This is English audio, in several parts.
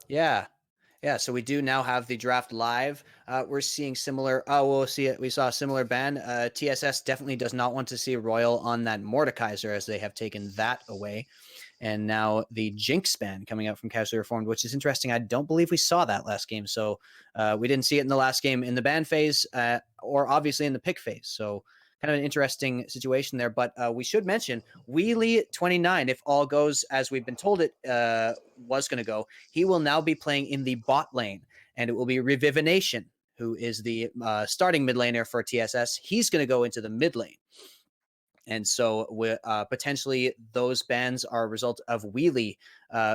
Yeah. Yeah, so we do now have the draft live. We're seeing similar. Oh, we'll see it. We saw a similar ban. TSS definitely does not want to see Royal on that Mordekaiser, as they have taken that away. And now the Jinx ban coming out from Casually Reformed, which is interesting. I don't believe we saw that last game, so we didn't see it in the last game in the ban phase, or obviously in the pick phase. So kind of an interesting situation there. But we should mention Wheelie 29, if all goes as we've been told it was going to go, he will now be playing in the bot lane, and it will be Revivination, who is the starting mid laner for TSS. He's going to go into the mid lane. And so potentially those bans are a result of Wheelie,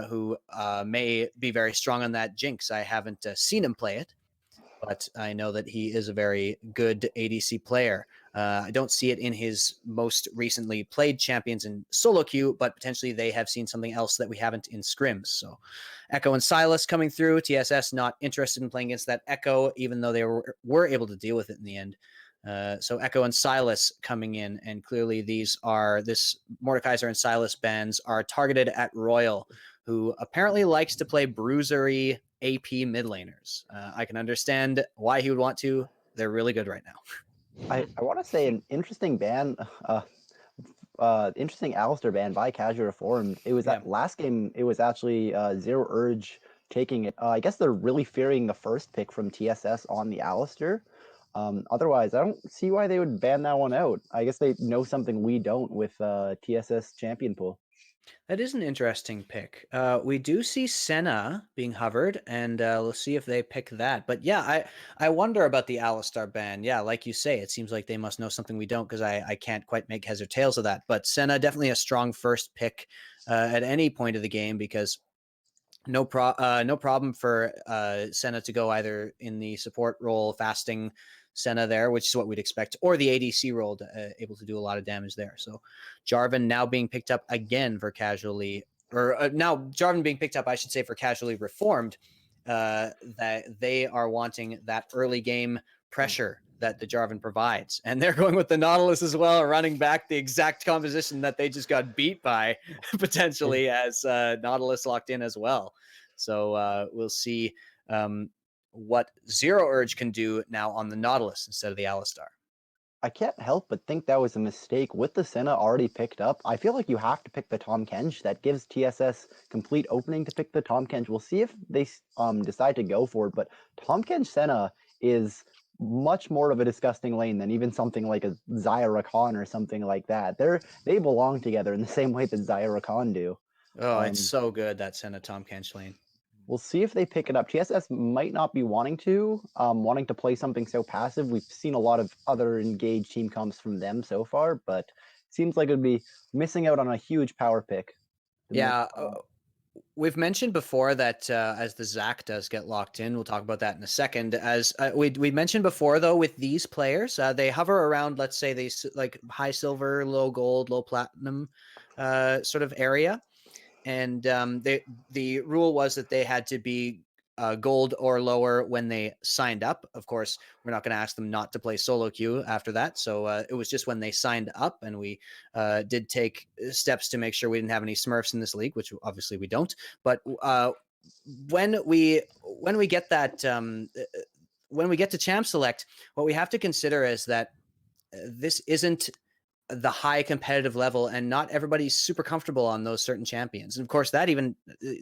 who may be very strong on that Jinx. I haven't seen him play it, but I know that he is a very good ADC player. I don't see it in his most recently played champions in solo queue, but potentially they have seen something else that we haven't in scrims. So Echo and Silas coming through. TSS not interested in playing against that Echo, even though they were able to deal with it in the end. So Echo and Silas coming in, and clearly this Mordekaiser and Silas bans are targeted at Royal, who apparently likes to play bruisery AP mid laners. I can understand why he would want to. They're really good right now. I want to say an interesting ban, interesting Alistair ban by Casual Reformed. It was Yeah. that last game. It was actually Zero Urge taking it. I guess they're really fearing the first pick from TSS on the Alistair. Otherwise, I don't see why they would ban that one out. I guess they know something we don't with TSS champion pool. That is an interesting pick. We do see Senna being hovered, and we'll see if they pick that. But yeah, I wonder about the Alistar ban. Yeah, like you say, it seems like they must know something we don't, because I can't quite make heads or tails of that. But Senna definitely a strong first pick at any point of the game, because no problem for Senna to go either in the support role, fasting Senna there, which is what we'd expect, or the ADC role, able to do a lot of damage there. So Jarvan now being picked up again for casually, or now Jarvan being picked up, I should say, for casually reformed. That they are wanting that early game pressure that the Jarvan provides. And they're going with the Nautilus as well, running back the exact composition that they just got beat by, potentially, as Nautilus locked in as well. So we'll see what Zero Urge can do now on the Nautilus instead of the Alistar. I can't help but think that was a mistake with the Senna already picked up. I feel like you have to pick the Tahm Kench. That gives TSS complete opening to pick the Tahm Kench. We'll see if they decide to go for it, but Tahm Kench Senna is much more of a disgusting lane than even something like a Xayah Rakan or something like that. They belong together in the same way that Xayah Rakan do. Oh, it's so good, that Senna Tahm Kench lane. We'll see if they pick it up. TSS might not be wanting to play something so passive. We've seen a lot of other engaged team comps from them so far, but it seems like it would be missing out on a huge power pick. Yeah, we've mentioned before that as the Zac does get locked in, we'll talk about that in a second. As we mentioned before, though, with these players, they hover around, let's say, they like high silver, low gold, low platinum sort of area. And the rule was that they had to be gold or lower when they signed up. Of course, we're not going to ask them not to play solo queue after that. So it was just when they signed up, and we did take steps to make sure we didn't have any Smurfs in this league, which obviously we don't. But when we get that when we get to champ select, what we have to consider is that this isn't the high competitive level, and not everybody's super comfortable on those certain champions. And of course, that even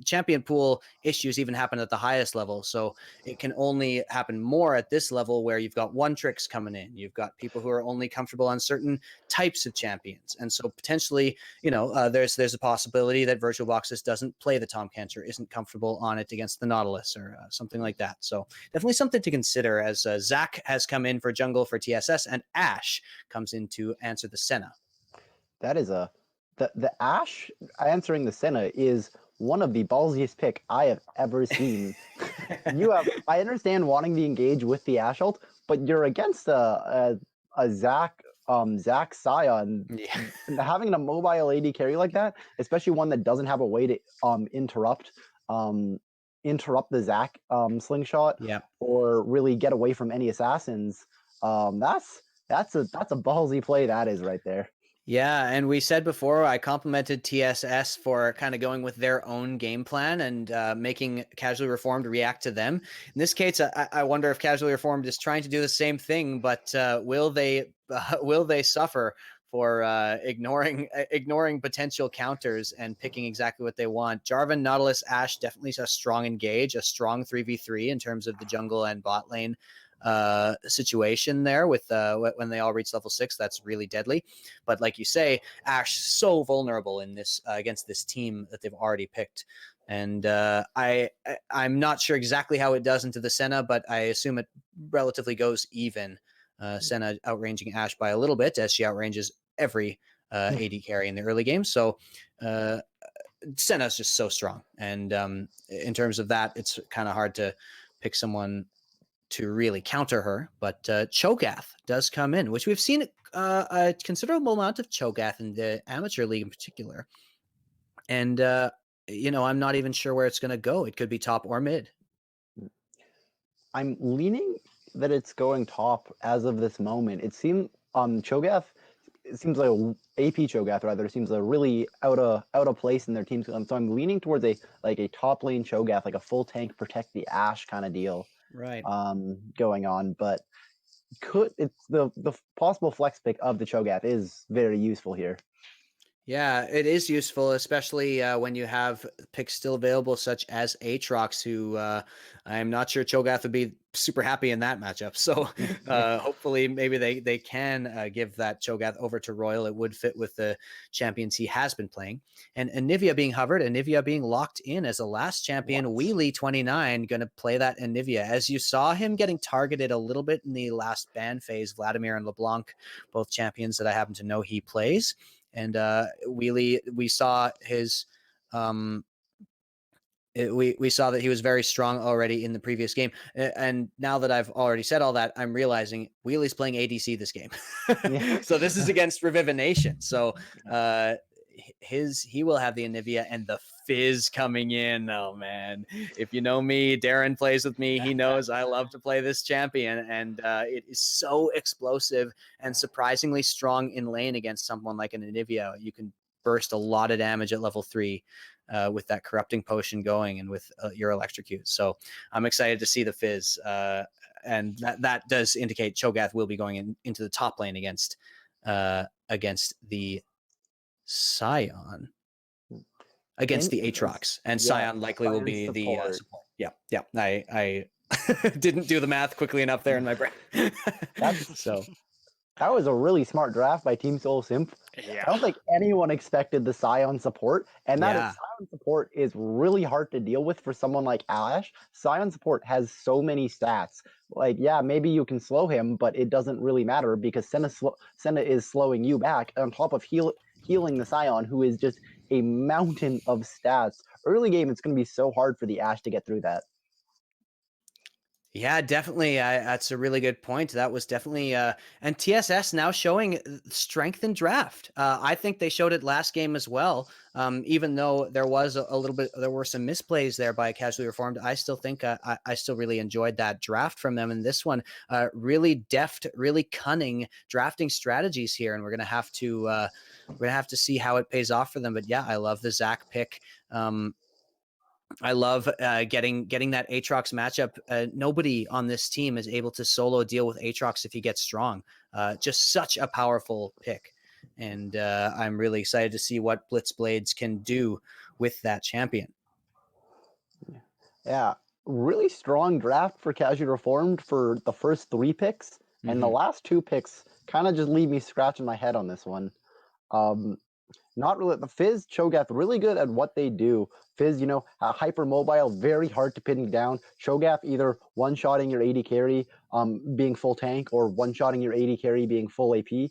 champion pool issues even happen at the highest level. So it can only happen more at this level, where you've got one tricks coming in. You've got people who are only comfortable on certain types of champions. And so potentially, there's a possibility that VirtualBoxs doesn't play the Tahm Kench, or isn't comfortable on it against the Nautilus, or something like that. So definitely something to consider, as Zac has come in for jungle for TSS, and Ashe comes in to answer the Senna. That is the Ashe answering the Senna is one of the ballsiest pick I have ever seen. I understand wanting to engage with the Ashe ult, but you're against a Zac Sion. Yeah. Having a mobile AD carry like that, especially one that doesn't have a way to interrupt the Zac slingshot, Yeah. or really get away from any assassins. That's a ballsy play, that is, right there. Yeah, and we said before, I complimented TSS for kind of going with their own game plan and making Casually Reformed react to them. In this case, I wonder if Casually Reformed is trying to do the same thing, but will they suffer for ignoring potential counters and picking exactly what they want? Jarvan, Nautilus, Ashe definitely a strong engage, a strong 3v3 in terms of the jungle and bot lane situation there with when they all reach level 6. That's really deadly. But like you say, Ashe so vulnerable in this against this team that they've already picked. And I'm not sure exactly how it does into the Senna, but I assume it relatively goes even. Senna outranging Ashe by a little bit, as she outranges every AD carry in the early game. So Senna is just so strong. And in terms of that, it's kind of hard to pick someone to really counter her. But Cho'gath does come in, which we've seen a considerable amount of Cho'gath in the amateur league in particular. And, I'm not even sure where it's going to go. It could be top or mid. I'm leaning that it's going top as of this moment. It seems Cho'gath. It seems like AP Cho'gath rather seems a really out of place in their teams. So I'm leaning towards a top lane Cho'gath, like a full tank protect the Ashe kind of deal. Right. Going on, but it's the possible flex pick of the Cho'gath is very useful here. Yeah, it is useful, especially when you have picks still available, such as Aatrox, who I'm not sure Cho'gath would be super happy in that matchup. So hopefully maybe they can give that Cho'gath over to Royal. It would fit with the champions he has been playing. And Anivia being hovered, Anivia being locked in as a last champion, Wheelie29 going to play that Anivia. As you saw him getting targeted a little bit in the last ban phase, Vladimir and LeBlanc, both champions that I happen to know he plays. And Wheelie, we saw his we saw that he was very strong already in the previous game. And now that I've already said all that, I'm realizing Wheelie's playing ADC this game. So this is against Revivination. So he will have the Anivia and the Fizz coming in. Oh man, if you know me, Darren plays with me. He knows I love to play this champion, and it is so explosive and surprisingly strong in lane against someone like an Anivia. You can burst a lot of damage at level 3 with that corrupting potion going and with your electrocute. So I'm excited to see the Fizz, and that does indicate Cho'gath will be going into the top lane against the Sion, against the Aatrox, and Sion likely will be support. The support. Yeah. I didn't do the math quickly enough there in my brain. So that was a really smart draft by Team Soul Simp. Yeah. I don't think anyone expected the Sion support, and that Sion support is really hard to deal with for someone like Ashe. Sion support has so many stats. Like, yeah, maybe you can slow him, but it doesn't really matter because Senna is slowing you back on top of healing the Sion, who is just a mountain of stats. Early game, it's going to be so hard for the Ashe to get through that. Yeah, definitely. That's a really good point. That was definitely and TSS now showing strength in draft. I think they showed it last game as well. Even though there was a little bit, there were some misplays there by Casually Reformed. I still think I still really enjoyed that draft from them. And this one, really deft, really cunning drafting strategies here. And we're gonna have to see how it pays off for them. But yeah, I love the Zach pick. I love getting that Aatrox matchup. Nobody on this team is able to solo deal with Aatrox if he gets strong. Just such a powerful pick. And I'm really excited to see what Blitzblades can do with that champion. Yeah, really strong draft for Casually Reformed for the first 3 picks. And the last 2 picks kind of just leave me scratching my head on this one. Not really. The Fizz, Cho'gath, really good at what they do. Fizz, hyper mobile, very hard to pin down. Cho'gath either one-shotting your AD carry, being full tank, or one-shotting your AD carry being full AP.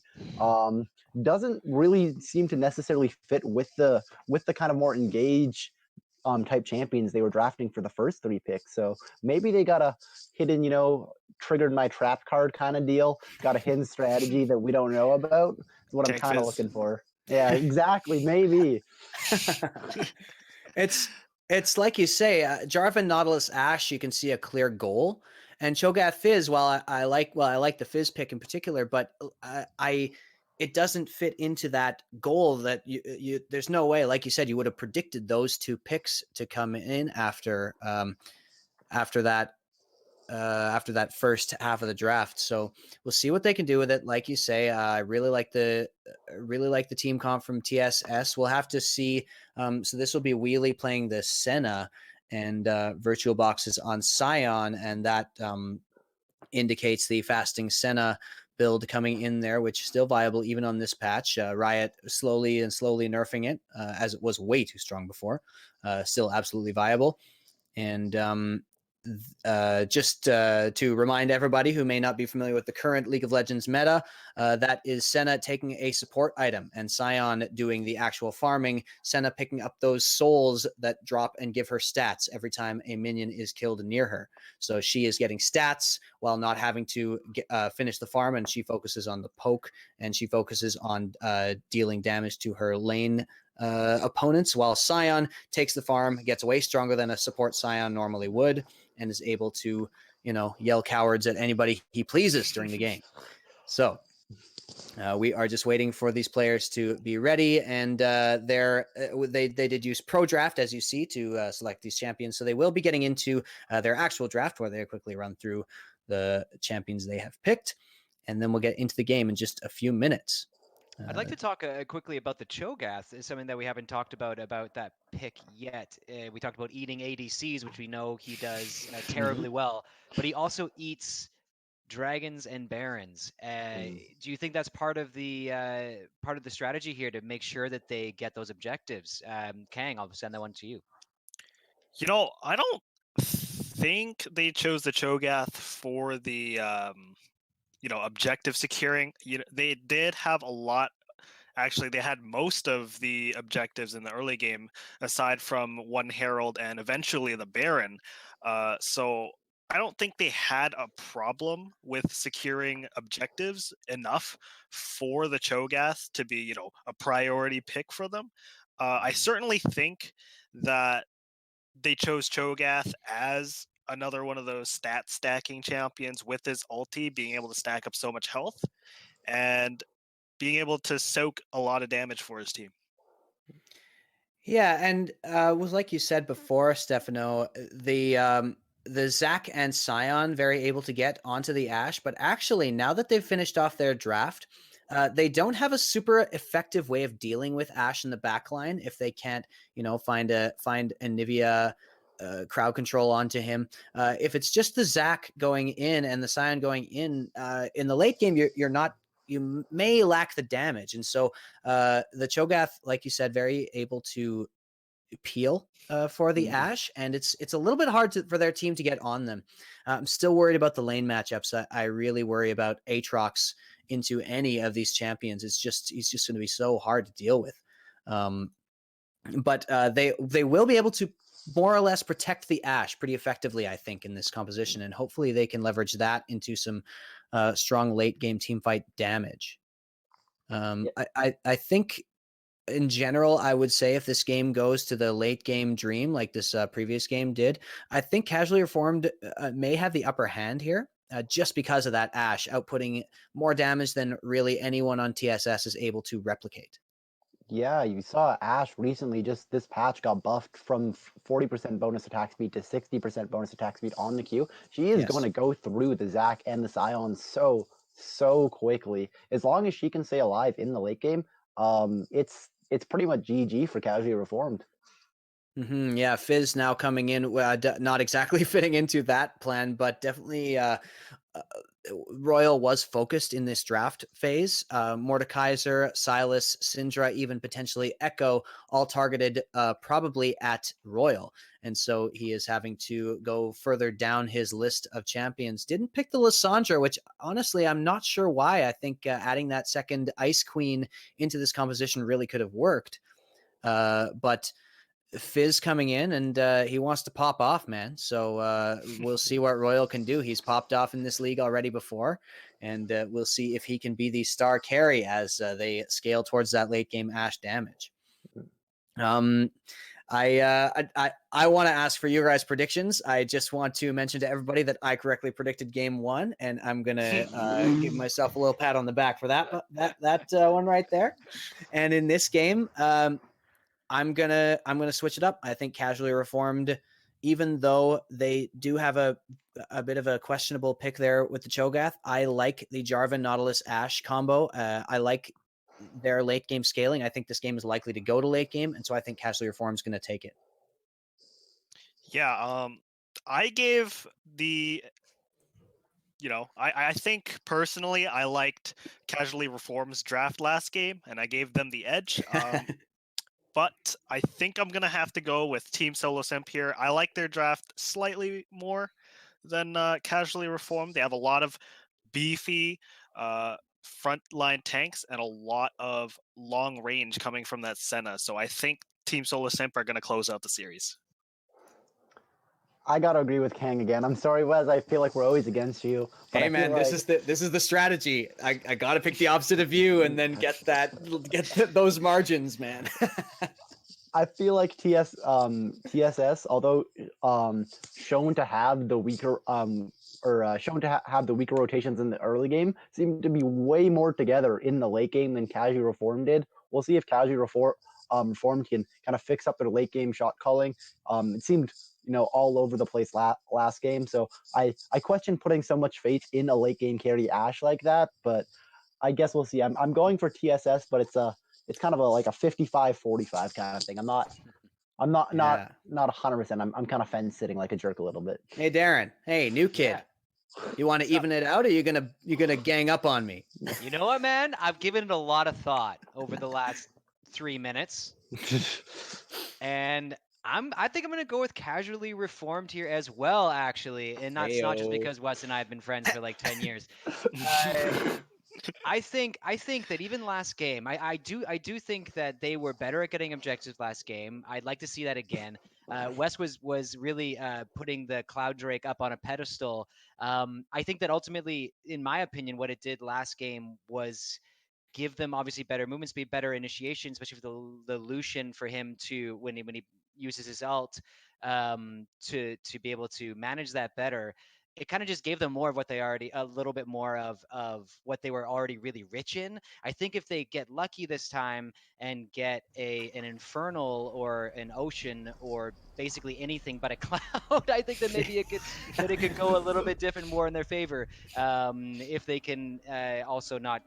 Doesn't really seem to necessarily fit with the kind of more engage type champions they were drafting for the first 3 picks. So maybe they got a hidden, triggered my trap card kind of deal. Got a hidden strategy that we don't know about. Is what I'm kind of looking for. Yeah, exactly. Maybe. It's like you say, Jarvan, Nautilus, Ashe, you can see a clear goal. And Cho'gath Fizz, while I like the Fizz pick in particular, but it doesn't fit into that goal that there's no way, like you said, you would have predicted those two picks to come in after after that after that first half of the draft. So we'll see what they can do with it. Like you say, I really like the team comp from TSS. We'll have to see. So this will be Wheelie playing the Senna and VirtualBoxs on Sion, and that indicates the fasting Senna build coming in there, which is still viable even on this patch. Riot slowly nerfing it, as it was way too strong before. Still absolutely viable. And just to remind everybody who may not be familiar with the current League of Legends meta, that is Senna taking a support item and Sion doing the actual farming, Senna picking up those souls that drop and give her stats every time a minion is killed near her. So she is getting stats while not having to finish the farm, and she focuses on the poke, and she focuses on dealing damage to her lane opponents, while Sion takes the farm, gets way stronger than a support Sion normally would, and is able to, yell cowards at anybody he pleases during the game. So we are just waiting for these players to be ready, and they did use Pro Draft, as you see, to select these champions. So they will be getting into their actual draft, where they quickly run through the champions they have picked, and then we'll get into the game in just a few minutes. I'd like to talk quickly about the Cho'gath. It's something that we haven't talked about that pick yet. We talked about eating ADCs, which we know he does terribly well, but he also eats dragons and barons. Do you think that's part of the strategy here to make sure that they get those objectives? Kang, I'll send that one to you. I don't think they chose the Cho'gath for the objective securing. They did have a lot. Actually, they had most of the objectives in the early game, aside from one Herald and eventually the Baron. So I don't think they had a problem with securing objectives enough for the Cho'gath to be, a priority pick for them. I certainly think that they chose Cho'gath as another one of those stat stacking champions with his ulti being able to stack up so much health and being able to soak a lot of damage for his team. Yeah, and was like you said before, Stefano, the Zac and Sion very able to get onto the Ashe, but actually now that they've finished off their draft, they don't have a super effective way of dealing with Ashe in the backline if they can't, find Anivia crowd control onto him. If it's just the Zac going in and the Sion going in the late game, you may lack the damage. And so the Cho'gath, like you said, very able to peel for the Ashe, and it's a little bit hard for their team to get on them. I'm still worried about the lane matchups. I really worry about Aatrox into any of these champions. He's just going to be so hard to deal with. But they will be able to more or less protect the Ashe pretty effectively, I think, in this composition, and hopefully they can leverage that into some strong late game team fight damage. I think in general, I would say if this game goes to the late game dream like this previous game did, I think Casually Reformed may have the upper hand here, just because of that Ashe outputting more damage than really anyone on TSS is able to replicate. Yeah, you saw Ashe recently, just this patch got buffed from 40% bonus attack speed to 60% bonus attack speed on the Q. She is going to go through the Zac and the Sion so quickly. As long as she can stay alive in the late game, it's pretty much GG for Casually Reformed. Yeah, Fizz now coming in, not exactly fitting into that plan, but definitely Royal was focused in this draft phase. Mordekaiser, Silas, Syndra, even potentially Echo, all targeted probably at Royal. And so he is having to go further down his list of champions. Didn't pick the Lissandra, which honestly, I'm not sure why. I think adding that second Ice Queen into this composition really could have worked. But Fizz coming in, and he wants to pop off, man. So we'll see what Royal can do. He's popped off in this league already before, and we'll see if he can be the star carry as they scale towards that late game Ashe damage. I want to ask for you guys' predictions. I just want to mention to everybody that I correctly predicted game 1, and I'm gonna give myself a little pat on the back for that one right there. And in this game, I'm gonna switch it up. I think Casually Reformed, even though they do have a bit of a questionable pick there with the Cho'gath, I like the Jarvan Nautilus Ashe combo. I like their late game scaling. I think this game is likely to go to late game, and so I think Casually Reformed is going to take it. Yeah, I gave the, I think personally I liked Casually Reformed's draft last game, and I gave them the edge. But I think I'm gonna have to go with Team Solo Simp here. I like their draft slightly more than Casually Reformed. They have a lot of beefy frontline tanks and a lot of long range coming from that Senna. So I think Team Solo Simp are going to close out the series. I gotta agree with Kang again. I'm sorry, Wes. I feel like we're always against you. But hey man, this is the strategy. I gotta pick the opposite of you and then get those margins, man. I feel like TSS, although shown to have the weaker have the weaker rotations in the early game, seem to be way more together in the late game than Casually Reformed did. We'll see if Casually Reformed can kind of fix up their late game shot calling. It seemed all over the place last game, so I question putting so much faith in a late game carry Ashe like that, but I guess we'll see. I'm going for TSS, but it's kind of like a 55-45 kind of thing. I'm not 100%. I'm kind of fence sitting like a jerk a little bit. Hey Darren, hey new kid. Yeah. You want to even it out, or you gonna gang up on me? You know what, man? I've given it a lot of thought over the last 3 minutes, and I think I'm gonna go with Casually Reformed here as well, actually, and not just because Wes and I have been friends for like 10 years. I think that even last game, I do think that they were better at getting objectives last game. I'd like to see that again. Wes was really putting the Cloud Drake up on a pedestal. I think that ultimately, in my opinion, what it did last game was give them obviously better movement speed, better initiation, especially for the Lucian, for him to when he uses his ult to be able to manage that better. It kind of just gave them more of what they already, a little bit more of what they were already really rich in. I think if they get lucky this time and get an Infernal or an Ocean or basically anything but a Cloud, I think that maybe it could go a little bit different, more in their favor. If they can also not,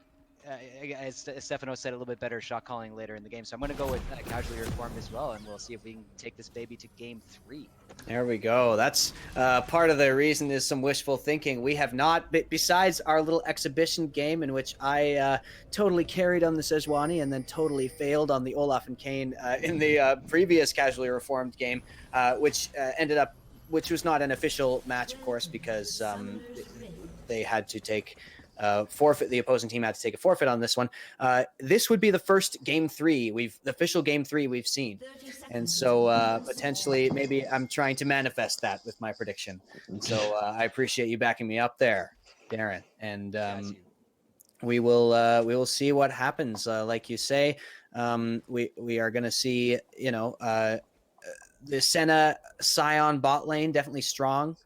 as Stefano said, a little bit better shot calling later in the game. So I'm going to go with Casually Reformed as well, and we'll see if we can take this baby to game 3. There we go. That's part of the reason is some wishful thinking. We have not, besides our little exhibition game in which I totally carried on the Sejuani and then totally failed on the Olaf and Kane in the previous Casually Reformed game, which was not an official match, of course, because they had to take forfeit. The opposing team had to take a forfeit on this one. This would be the first game 3 the official game 3 we've seen, and so potentially maybe I'm trying to manifest that with my prediction. So I appreciate you backing me up there, Darren, and we will see what happens. Like you say, we are going to see the Senna Sion bot lane definitely strong.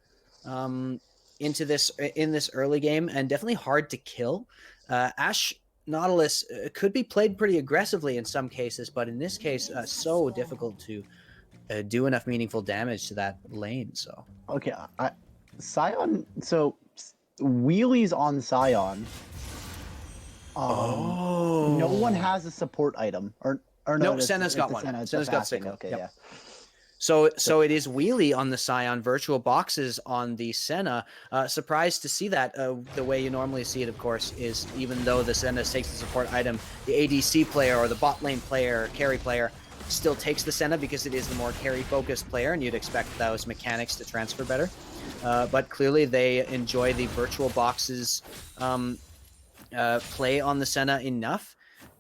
In this early game, and definitely hard to kill. Ashe Nautilus could be played pretty aggressively in some cases, but in this case, so difficult to do enough meaningful damage to that lane. So okay, Sion. So wheelies on Sion. No one has a support item, or no. Senna's got one. Senna's got Signal. Okay, yep. Yeah. So it is wheelie on the Sion, VirtualBoxs on the Senna. Surprised to see that. The way you normally see it, of course, is even though the Senna takes the support item, the ADC player or the bot lane player, carry player, still takes the Senna because it is the more carry-focused player, and you'd expect those mechanics to transfer better. But clearly they enjoy the VirtualBoxs play on the Senna enough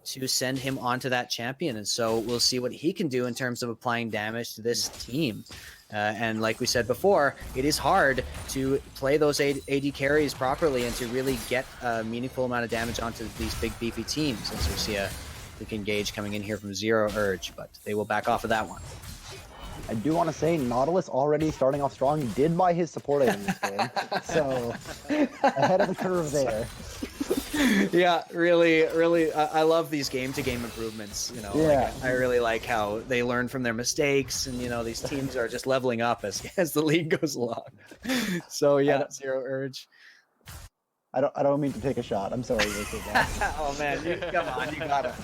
to send him onto that champion, and so we'll see what he can do in terms of applying damage to this team. And like we said before, it is hard to play those AD carries properly and to really get a meaningful amount of damage onto these big beefy teams. And so we see a quick engage coming in here from Zero Urge, but they will back off of that one. I do want to say Nautilus already starting off strong, did buy his support item this game, so ahead of the curve there. Yeah, really, I love these game-to-game improvements. You know, Yeah. like, I really like how they learn from their mistakes, and you know, these teams are just leveling up as the league goes along. So yeah, Zero Urge. I don't mean to take a shot. I'm sorry, Richard. Oh man, come on, you gotta.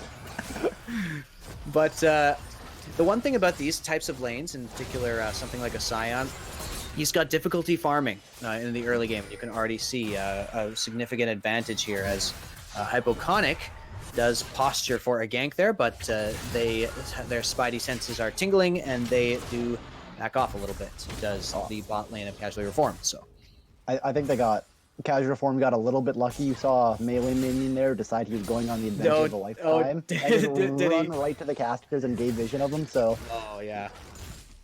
But the one thing about these types of lanes, in particular, something like a Sion, he's got difficulty farming in the early game. You can already see a significant advantage here as Hypoconic does posture for a gank there, but their spidey senses are tingling and they do back off a little bit. Does the bot lane of Casually Reformed. So I think they got Casual Reformed got a little bit lucky. You saw a melee minion there decide he was going on the adventure of a lifetime, and just run right to the casters and gave vision of them. So yeah,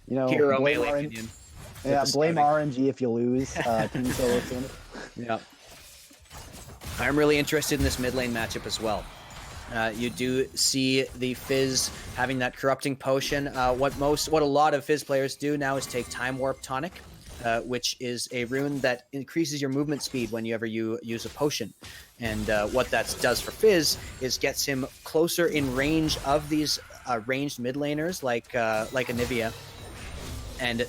you know, hero melee minion. Yeah, blame RNG if you lose. Team Solo Simp. Yeah. I'm really interested in this mid lane matchup as well. You do see the Fizz having that corrupting potion. What a lot of Fizz players do now is take Time Warp Tonic, which is a rune that increases your movement speed whenever you use a potion. And what that does for Fizz is gets him closer in range of these ranged mid laners like Anivia, and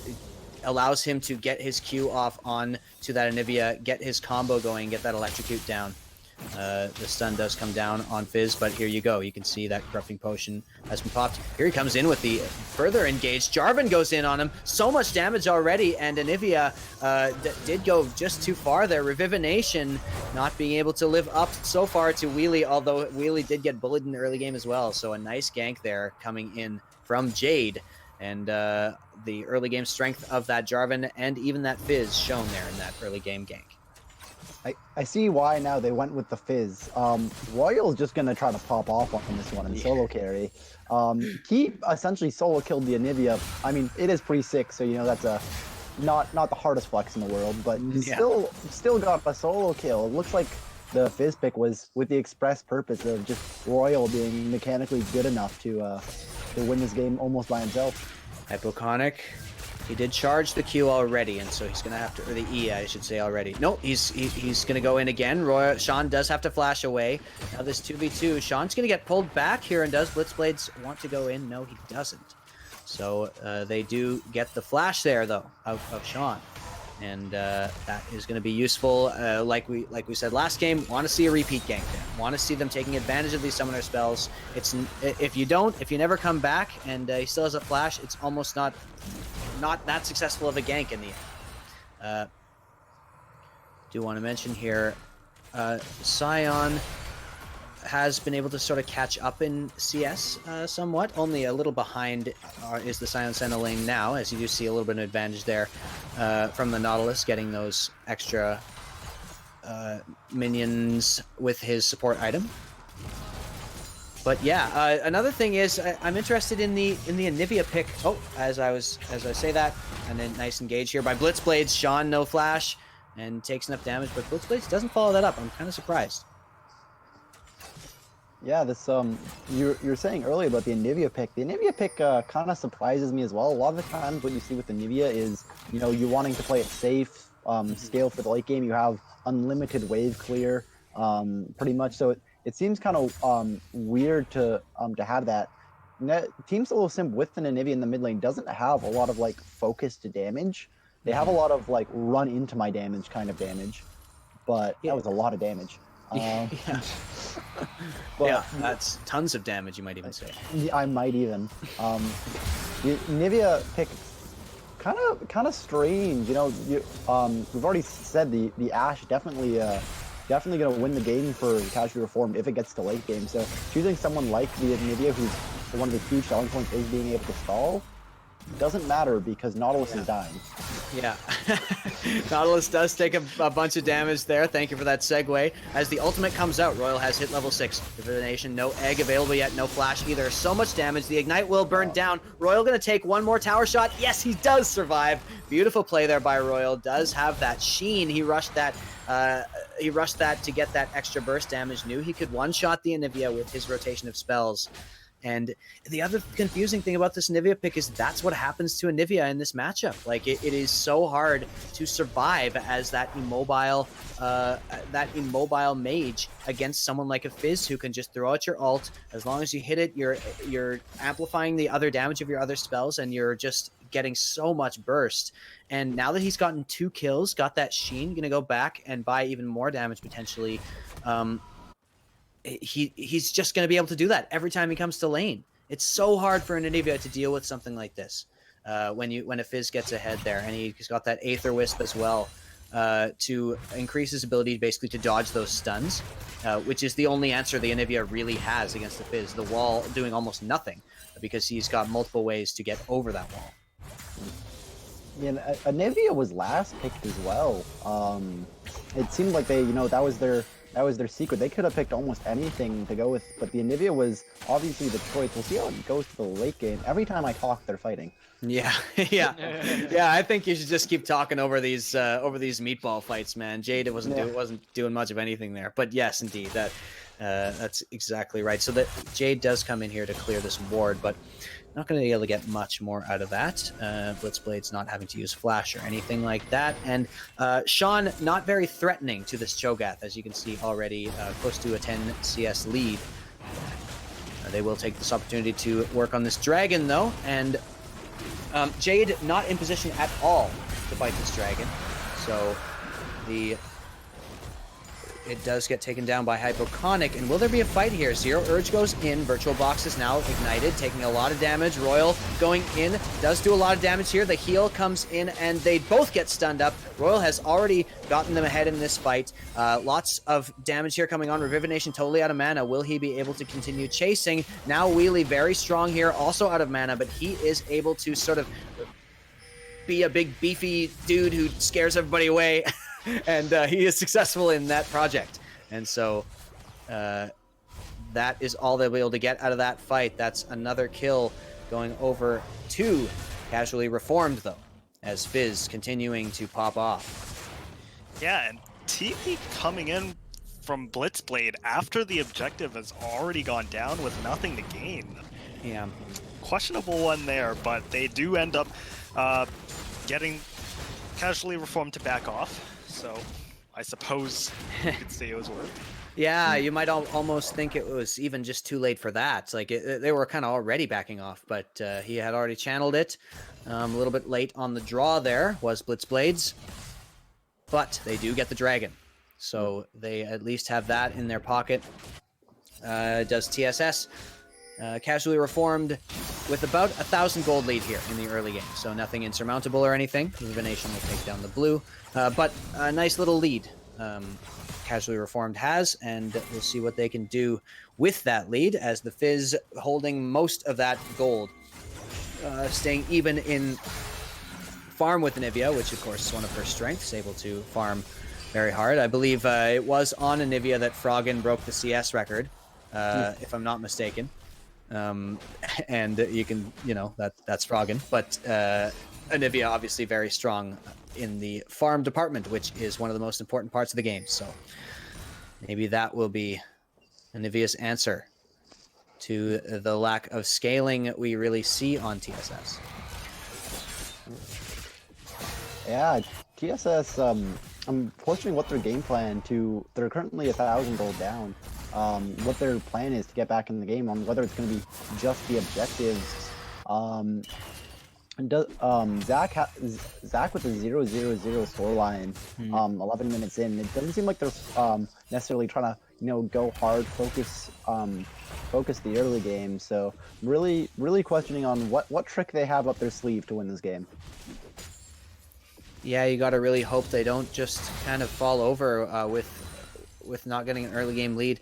allows him to get his Q off on to that Anivia, get his combo going, get that electrocute down. The stun does come down on Fizz, but here you go. You can see that corrupting potion has been popped. Here he comes in with the further engaged. Jarvan goes in on him. So much damage already, and Anivia did go just too far there. Revivination not being able to live up so far to Wheelie, although Wheelie did get bullied in the early game as well. So a nice gank there coming in from JaDe. And the early game strength of that Jarvan and even that Fizz shown there in that early game gank. I see why now they went with the Fizz. Royal's just going to try to pop off on this one and solo carry. He essentially solo killed the Anivia. I mean, it is pretty sick, so you know that's a not the hardest flex in the world, but still got a solo kill. It looks like the Fizz pick was with the express purpose of just Royal being mechanically good enough to win this game almost by himself. Hypoconic, he did charge the Q already, and so he's gonna have to, or the E, I should say already. No, he's gonna go in again. Sean does have to flash away. Now this 2v2, Sean's gonna get pulled back here, and does Blitzblades want to go in? No, he doesn't. So they do get the flash there though of Sean, and that is going to be useful. Like we said last game, want to see a repeat gank there. Want to see them taking advantage of these summoner spells. It's if you never come back and he still has a flash, it's almost not that successful of a gank in the end. Do want to mention here, Sion has been able to sort of catch up in CS somewhat. Only a little behind is the Sion Senna lane now, as you do see a little bit of advantage there from the Nautilus, getting those extra minions with his support item. But yeah, another thing is I'm interested in the Anivia pick. Oh, as I say that, and then nice engage here by Blitzblades. Sean no flash and takes enough damage, but Blitzblades doesn't follow that up. I'm kind of surprised. Yeah, this you're saying earlier about the Anivia pick. The Anivia pick kind of surprises me as well. A lot of the times what you see with Anivia is, you know, you're wanting to play it safe, scale for the late game. You have unlimited wave clear, pretty much. So it seems kind of weird to have that. Team Solo Simp with an Anivia in the mid lane doesn't have a lot of like focused damage. They have a lot of like run into my damage kind of damage, but that was a lot of damage. But yeah, that's tons of damage, you might even say. I might even. The Anivia pick kind of strange. You know, we've already said the Ashe definitely gonna win the game for Casually Reformed if it gets to late game. So choosing someone like the Anivia, who's one of the huge selling points is being able to stall, doesn't matter because Nautilus is dying. Yeah. Nautilus does take a bunch of damage there. Thank you for that segue. As the ultimate comes out, Royal has hit level 6. Revivination, no egg available yet, no flash either. So much damage. The Ignite will burn down. Royal going to take one more tower shot. Yes, he does survive. Beautiful play there by Royal. Does have that sheen. He rushed that to get that extra burst damage. Knew he could one-shot the Anivia with his rotation of spells. And the other confusing thing about this Anivia pick is that's what happens to Anivia in this matchup. Like it is so hard to survive as that immobile mage against someone like a Fizz who can just throw out your ult. As long as you hit it, you're amplifying the other damage of your other spells, and you're just getting so much burst. And now that he's gotten 2 kills, got that Sheen, gonna go back and buy even more damage potentially. He's just going to be able to do that every time he comes to lane. It's so hard for an Anivia to deal with something like this when a Fizz gets ahead there, and he's got that Aether Wisp as well to increase his ability basically to dodge those stuns, which is the only answer the Anivia really has against the Fizz. The wall doing almost nothing because he's got multiple ways to get over that wall. Yeah, Anivia was last picked as well. It seemed like they, that was their secret. They could have picked almost anything to go with, but the Anivia was obviously the choice. We'll see how it goes to the late game. Every time I talk, they're fighting. Yeah, yeah. I think you should just keep talking over these meatball fights, man. JaDe wasn't doing much of anything there, but yes, indeed, that's exactly right. So that JaDe does come in here to clear this ward, but not going to be able to get much more out of that. Blitzblade's not having to use flash or anything like that. And Sean, not very threatening to this Cho'gath, as you can see already, close to a 10 CS lead. They will take this opportunity to work on this dragon, though. And JaDe not in position at all to fight this dragon. So it does get taken down by Hypoconic, and will there be a fight here? Zero Urge goes in, VirtualBoxs is now ignited, taking a lot of damage. Royal going in, does do a lot of damage here. The heal comes in, and they both get stunned up. Royal has already gotten them ahead in this fight. Lots of damage here coming on. Revivination totally out of mana. Will he be able to continue chasing? Now Wheelie very strong here, also out of mana, but he is able to sort of be a big beefy dude who scares everybody away. And he is successful in that project. And so that is all they'll be able to get out of that fight. That's another kill going over to Casually Reformed, though, as Fizz continuing to pop off. Yeah, and TP coming in from Blitzblade after the objective has already gone down with nothing to gain. Yeah. Questionable one there, but they do end up getting Casually Reformed to back off. So I suppose you could say it was worth. Yeah, you might almost think it was even just too late for that. Like they were kind of already backing off, but he had already channeled it. A little bit late on the draw there was Blitzblades, but they do get the dragon. So they at least have that in their pocket. Does TSS. Casually Reformed with about 1,000 gold lead here in the early game. So nothing insurmountable or anything. Revivination will take down the blue. But a nice little lead Casually Reformed has, and we'll see what they can do with that lead as the Fizz holding most of that gold. Staying even in farm with Anivia, which of course is one of her strengths, able to farm very hard. I believe it was on Anivia that Froggen broke the CS record, if I'm not mistaken. And you can, that's Froggen, but Anivia obviously very strong in the farm department, which is one of the most important parts of the game. So maybe that will be Anivia's answer to the lack of scaling we really see on TSS. Yeah, TSS, unfortunately what their game plan they're currently 1,000 gold down. What their plan is to get back in the game, on whether it's going to be just the objectives. Zach with a 0-0-0 scoreline, 11 minutes in. It doesn't seem like they're necessarily trying to go hard, focus the early game. So really questioning on what trick they have up their sleeve to win this game. Yeah, you got to really hope they don't just kind of fall over with not getting an early game lead.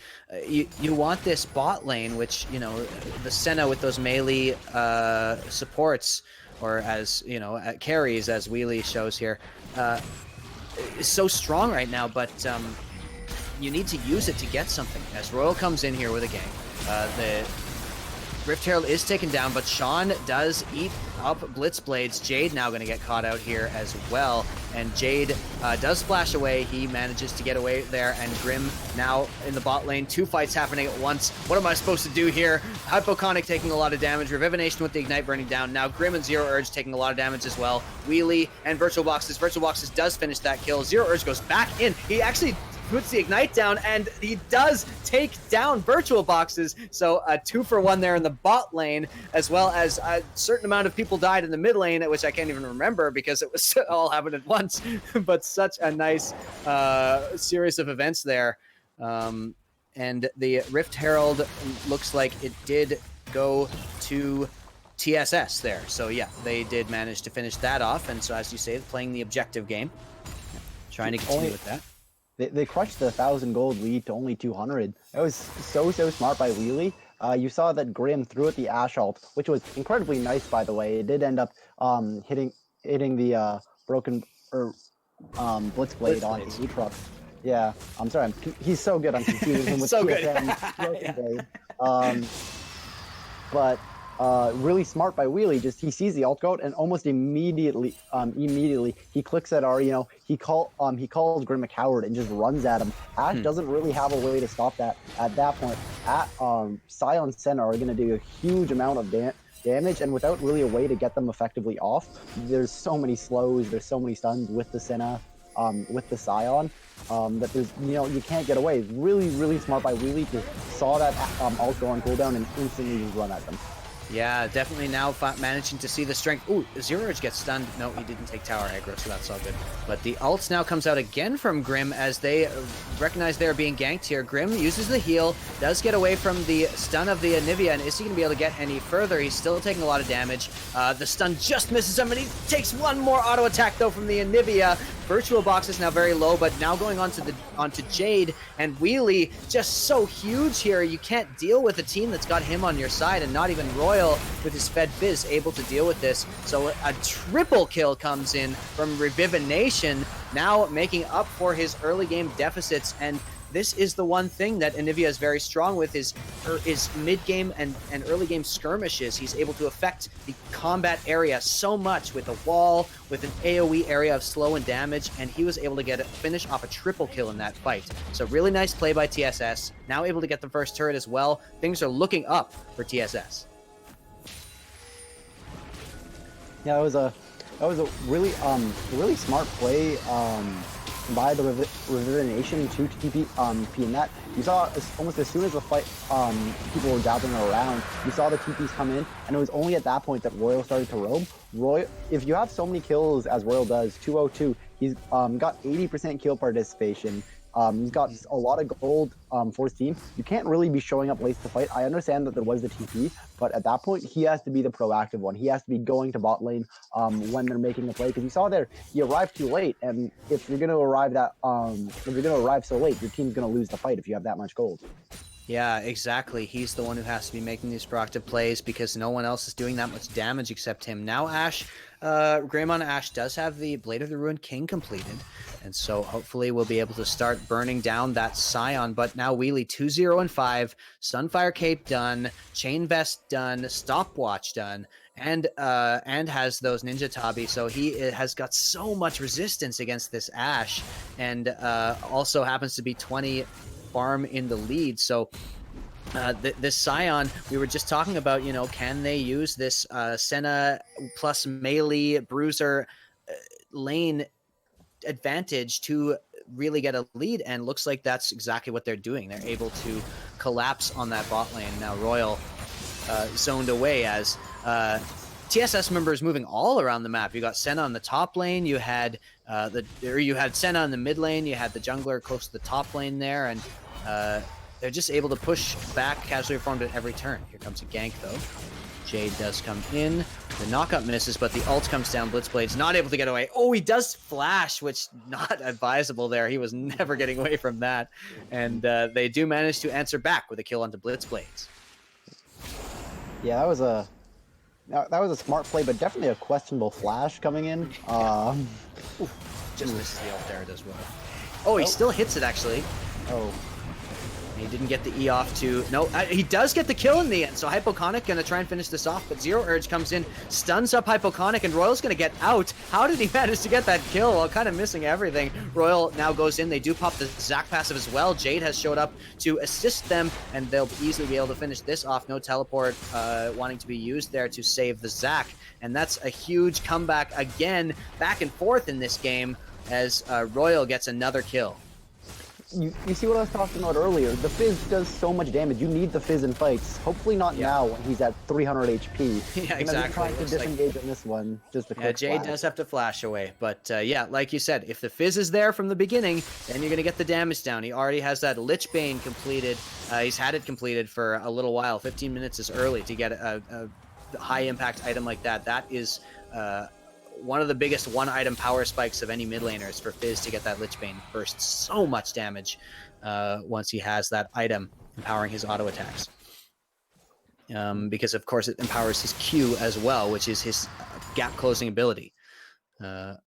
You want this bot lane, which, the Senna with those melee supports, or as, carries, as Wheelie shows here, is so strong right now, but you need to use it to get something. As Royal comes in here with a gang, the Rift Herald is taken down, but Sean does eat up Blitzblades. JaDe now going to get caught out here as well. And JaDe does splash away. He manages to get away there. And Grim now in the bot lane. 2 fights happening at once. What am I supposed to do here? Hypoconic taking a lot of damage. Revivination with the Ignite burning down. Now Grim and Zero Urge taking a lot of damage as well. Wheelie and VirtualBoxs. VirtualBoxs does finish that kill. Zero Urge goes back in. He actually puts the Ignite down, and he does take down VirtualBoxs. So a 2-for-1 there in the bot lane, as well as a certain amount of people died in the mid lane, which I can't even remember because it was all happened at once. But such a nice series of events there. And the Rift Herald looks like it did go to TSS there. So yeah, they did manage to finish that off. And so as you say, playing the objective game, trying to continue with that. They crushed the 1,000 gold lead to only 200. That was so smart by Wheelie. You saw that Grim threw at the Ashe ult, which was incredibly nice, by the way. It did end up hitting the broken Blitzblade on Aatrox. Yeah, I'm sorry. He's so good. I'm confusing him with so TSM. But really smart by Wheelie. Just he sees the ult go out and almost immediately he clicks at our, he calls Grim a coward and just runs at him. Ashe doesn't really have a way to stop that at that point. Sion and Senna are going to do a huge amount of damage, and without really a way to get them effectively off, there's so many slows, there's so many stuns with the Senna, with the Sion, that there's, you can't get away. Really smart by Wheelie to saw that ult go on cooldown and instantly just run at them. Yeah, definitely now managing to see the strength. Ooh, Zero Urge gets stunned. No, he didn't take tower aggro, so that's all good. But the ult now comes out again from Grim as they recognize they're being ganked here. Grim uses the heal, does get away from the stun of the Anivia, and is he going to be able to get any further? He's still taking a lot of damage. The stun just misses him, and he takes one more auto attack, though, from the Anivia. VirtualBoxs is now very low, but now going onto JaDe, and Wheelie just so huge here. You can't deal with a team that's got him on your side, and not even Royal with his fed Fizz able to deal with this. So a triple kill comes in from Revivination, now making up for his early game deficits. And this is the one thing that Anivia is very strong with, is mid-game and early game skirmishes. He's able to affect the combat area so much with a wall, with an AoE area of slow and damage, and he was able to finish off a triple kill in that fight. So really nice play by TSS, now able to get the first turret as well. Things are looking up for TSS. Yeah, that was a really smart play by the Revivination to TP in that. You saw almost as soon as the fight, people were dabbling around, you saw the TPs come in, and it was only at that point that Royal started to roam. Royal, if you have so many kills as Royal does, 202, he's got 80% kill participation. He's got a lot of gold for his team. You can't really be showing up late to fight. I understand that there was the TP, but at that point, he has to be the proactive one. He has to be going to bot lane when they're making a play. Because you saw there, he arrived too late, and if you're going to arrive so late, your team's going to lose the fight if you have that much gold. Yeah, exactly. He's the one who has to be making these proactive plays because no one else is doing that much damage except him. Now Ashe, Grim on Ashe does have the Blade of the Ruined King completed, and so hopefully we'll be able to start burning down that Sion. But now Wheelie 2-0 and 5, Sunfire Cape done, Chain Vest done, Stopwatch done, and has those Ninja Tabi, so he has got so much resistance against this Ashe, and also happens to be 20 farm in the lead. So this Sion, we were just talking about, can they use this Senna plus melee bruiser lane advantage to really get a lead, and looks like that's exactly what they're doing. They're able to collapse on that bot lane. Now Royal zoned away as TSS members moving all around the map. You got Senna on the top lane, you had Senna in the mid lane, you had the jungler close to the top lane there, and they're just able to push back casually reformed at every turn. Here comes a gank though. JaDe does come in. The knockup misses, but the ult comes down. Blitzblade's not able to get away. Oh, he does flash, which not advisable there. He was never getting away from that. And they do manage to answer back with a kill onto Blitzblades. Yeah, that was a smart play, but definitely a questionable flash coming in. Just misses the ult there as well. Oh, he still hits it actually. Oh. He didn't get the E off to... No, he does get the kill in the end. So Hypoconic going to try and finish this off, but Zero Urge comes in, stuns up Hypoconic, and Royal's going to get out. How did he manage to get that kill while kind of missing everything? Royal now goes in. They do pop the Zac passive as well. JaDe has showed up to assist them, and they'll easily be able to finish this off. No teleport wanting to be used there to save the Zac. And that's a huge comeback again, back and forth in this game, as Royal gets another kill. You see what I was talking about earlier? The Fizz does so much damage. You need the Fizz in fights. Hopefully not now when he's at 300 HP. Yeah, exactly. Trying to disengage on this one. Just a quick JaDe does have to flash away, but yeah, like you said, if the Fizz is there from the beginning, then you're gonna get the damage down. He already has that Lich Bane completed. He's had it completed for a little while. 15 minutes is early to get a high impact item like that. That is one of the biggest one-item power spikes of any mid laners for Fizz to get that Lich Bane burst so much damage once he has that item empowering his auto attacks. Because of course it empowers his Q as well, which is his gap closing ability,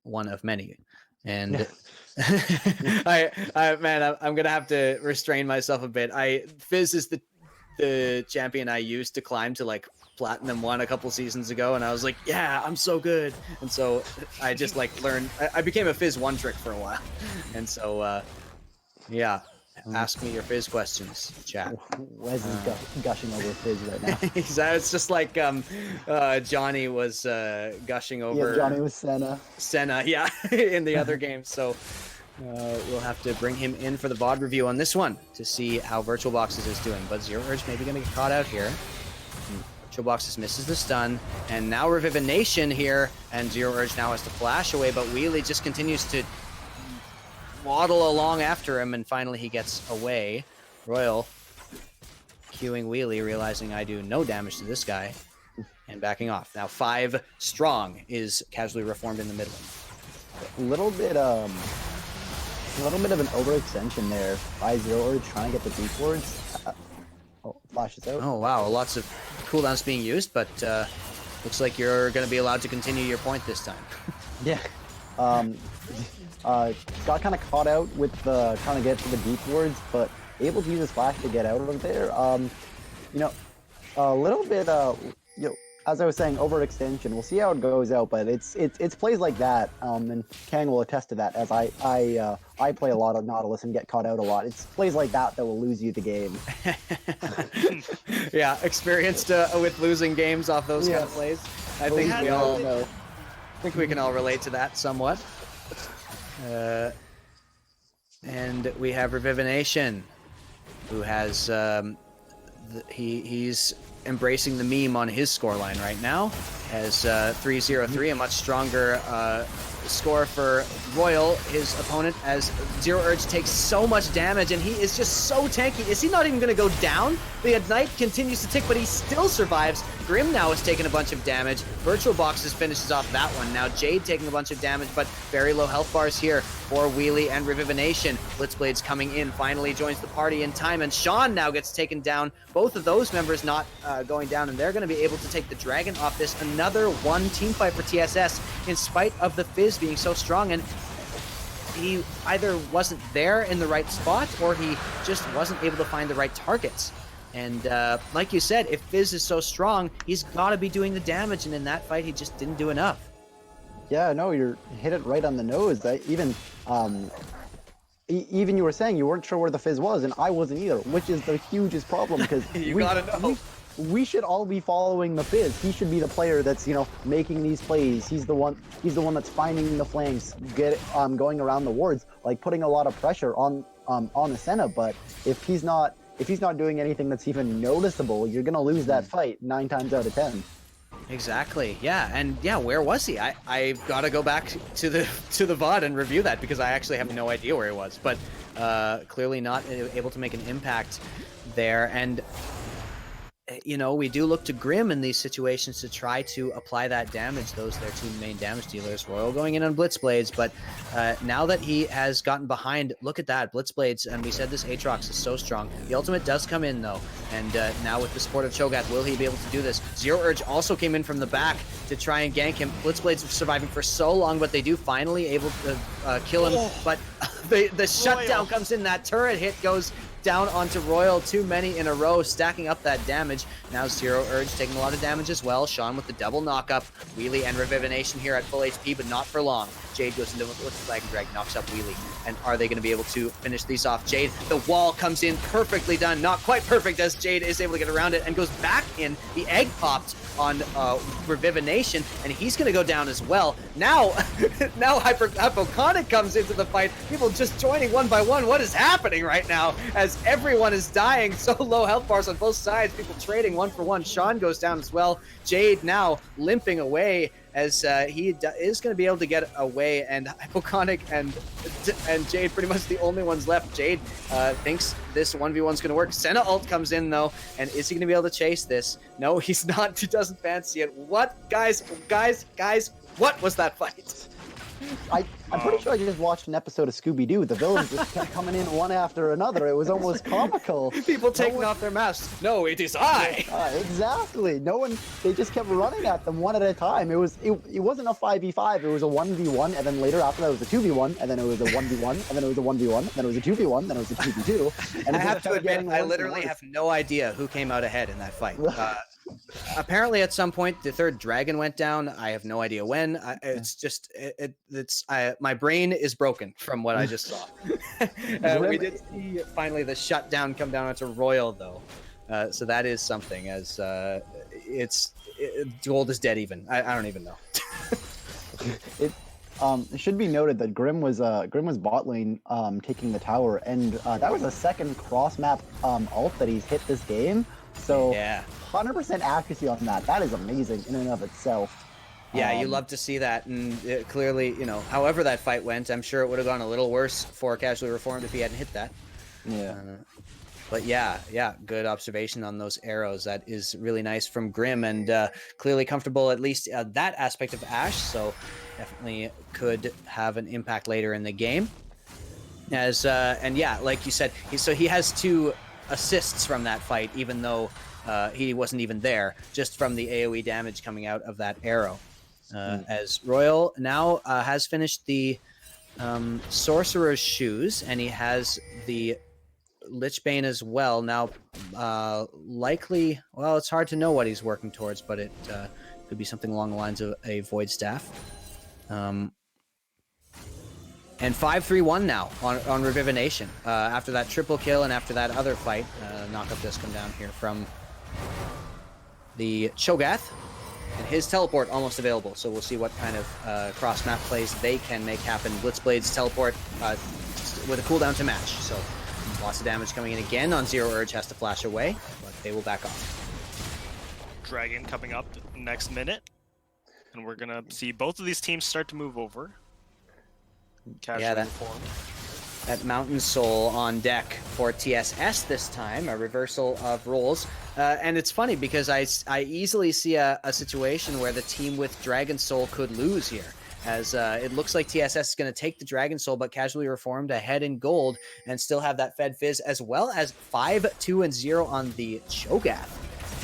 one of many. And I'm gonna have to restrain myself a bit. Fizz is the champion I used to climb to like Platinum 1 a couple seasons ago, and I was like, yeah, I'm so good. And so I just like learned, I became a Fizz one trick for a while. And so yeah, ask me your Fizz questions, chat. Wes is gushing over Fizz right now. It's just like Johnny was gushing over. Yeah, Johnny was Senna. Senna, yeah, in the other game. So we'll have to bring him in for the VOD review on this one to see how VirtualBoxs is doing. But Zero Urge maybe going to get caught out here. VirtualBoxs misses the stun, and now Revivination here, and Zero Urge now has to flash away, but Wheelie just continues to waddle along after him, and finally he gets away. Royal queuing Wheelie, realizing I do no damage to this guy, and backing off. Now 5 strong is casually reformed in the middle. A little bit of an overextension there by Zero Urge trying to get the deep wards. Flashes out. Oh wow, lots of cooldowns being used, but looks like you're going to be allowed to continue your point this time. Yeah. Got kind of caught out with trying to get to the deep wards, but able to use his flash to get out of there. You know, a little bit, you know, as I was saying, overextension. We'll see how it goes out, but it's plays like that, and Kang will attest to that, as I play a lot of Nautilus and get caught out a lot. It's plays like that will lose you the game. Yeah, experienced with losing games off those kind of plays. I think we all know. I think we can all relate to that somewhat. And we have Revivination, who has he's embracing the meme on his scoreline right now, as 3-0-3, a much stronger score for Royal, his opponent, as Zero Urge takes so much damage, and he is just so tanky. Is he not even going to go down? The Ignite continues to tick, but he still survives. Grim now has taken a bunch of damage. VirtualBoxs finishes off that one. Now JaDe taking a bunch of damage, but very low health bars here for Wheelie and Revivination. Blitzblade's coming in, finally joins the party in time, and Sean now gets taken down. Both of those members not going down, and they're going to be able to take the Dragon off this. Another one team fight for TSS, in spite of the Fizz being so strong, and he either wasn't there in the right spot, or he just wasn't able to find the right targets. And like you said, if Fizz is so strong, he's got to be doing the damage, and in that fight, he just didn't do enough. Yeah, no, you hit it right on the nose. Even you were saying you weren't sure where the Fizz was, and I wasn't either, which is the hugest problem, because we should all be following the Fizz. He should be the player that's, you know, making these plays. He's the one that's finding the flanks, going around the wards, like putting a lot of pressure on the Senna. But if he's not doing anything that's even noticeable, you're gonna lose that fight 9 times out of 10. Exactly. Yeah, and yeah, where was he? I've got to go back to the VOD and review that, because I actually have no idea where he was. But clearly not able to make an impact there. And you know, we do look to Grim in these situations to try to apply that damage. Those are their 2 main damage dealers. Royal going in on Blitzblades, but now that he has gotten behind, look at that, Blitzblades, and we said this Aatrox is so strong. The ultimate does come in, though, and now with the support of Cho'gath, will he be able to do this? Zero Urge also came in from the back to try and gank him. Blitzblades were surviving for so long, but they do finally able to kill him, but the shutdown comes in, that turret hit goes down onto Royal. Too many in a row, stacking up that damage. Now Zero Urge taking a lot of damage as well. Sean with the double knockup. Wheelie and Revivination here at full HP, but not for long. JaDe goes into with the Flag and Drag, knocks up Wheelie. And are they going to be able to finish these off? JaDe, the wall comes in perfectly done. Not quite perfect as JaDe is able to get around it and goes back in. The egg popped on Revivination, and he's going to go down as well. Now, Hypoconic comes into the fight. People just joining one by one. What is happening right now as everyone is dying? So low health bars on both sides. People trading one for one. Sean goes down as well. JaDe now limping away as he is going to be able to get away, and Hypoconic and JaDe pretty much the only ones left. JaDe thinks this 1v1 is going to work. Senna ult comes in though, and is he going to be able to chase this? No, he's not. He doesn't fancy it. What? Guys, what was that fight? I'm pretty sure I just watched an episode of Scooby-Doo. The villains just kept coming in one after another. It was almost comical. People taking off their masks. No, it is I. Exactly. No one. They just kept running at them one at a time. It wasn't a 5v5. It was a 1v1, and then later after that it was a 2v1, and then it was a 1v1, and then it was a 1v1, and then it was a 2v1, then it was a 2v2. And I have to admit, I literally have no idea who came out ahead in that fight. Apparently, at some point, the third dragon went down. I have no idea when. It's just, my brain is broken from what I just saw. We did see finally the shutdown come down onto Royal, though. So that is something, as gold is dead even. I don't even know. It should be noted that Grim was bot lane taking the tower, and that was a second cross map ult that he's hit this game. So yeah. 100% accuracy on that. That is amazing in and of itself. Yeah, you love to see that, and clearly, however that fight went, I'm sure it would have gone a little worse for Casually Reformed if he hadn't hit that. Yeah. But yeah, good observation on those arrows. That is really nice from Grim, and clearly comfortable at least that aspect of Ashe, so definitely could have an impact later in the game. And yeah, like you said, he has 2 assists from that fight, even though he wasn't even there, just from the AoE damage coming out of that arrow. As Royal now has finished the Sorcerer's Shoes, and he has the Lichbane as well. Now, likely, well, it's hard to know what he's working towards, but it could be something along the lines of a Void Staff. And 5-3-1 now on Revivination. After that triple kill and after that other fight, knockup does come down here from the Cho'gath. And his teleport almost available, so we'll see what kind of cross-map plays they can make happen. Blitzblade's teleport with a cooldown to match, so lots of damage coming in again on Zero Urge, has to flash away, but they will back off. Dragon coming up next minute, and we're going to see both of these teams start to move over. That Mountain Soul on deck for TSS this time, a reversal of roles. And it's funny because I easily see a situation where the team with Dragon Soul could lose here, as it looks like TSS is going to take the Dragon Soul, but Casually Reformed ahead in gold and still have that Fed Fizz, as well as 5-2-0 on the Cho'gath.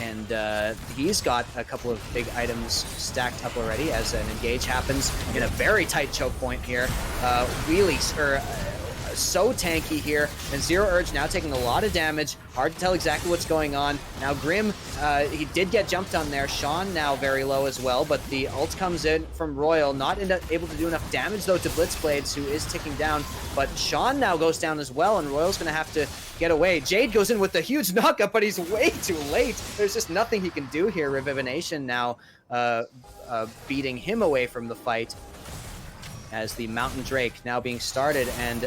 And he's got a couple of big items stacked up already as an engage happens in a very tight choke point here. Wheelies are so tanky here, and Zero Urge now taking a lot of damage. Hard to tell exactly what's going on. Now Grim, he did get jumped on there. Sean now very low as well, but the ult comes in from Royal, not able to do enough damage though to Blitzblades, who is ticking down, but Sean now goes down as well, and Royal's gonna have to get away. JaDe goes in with the huge knockup, but he's way too late. There's just nothing he can do here. Revivination now beating him away from the fight, as the Mountain Drake now being started, and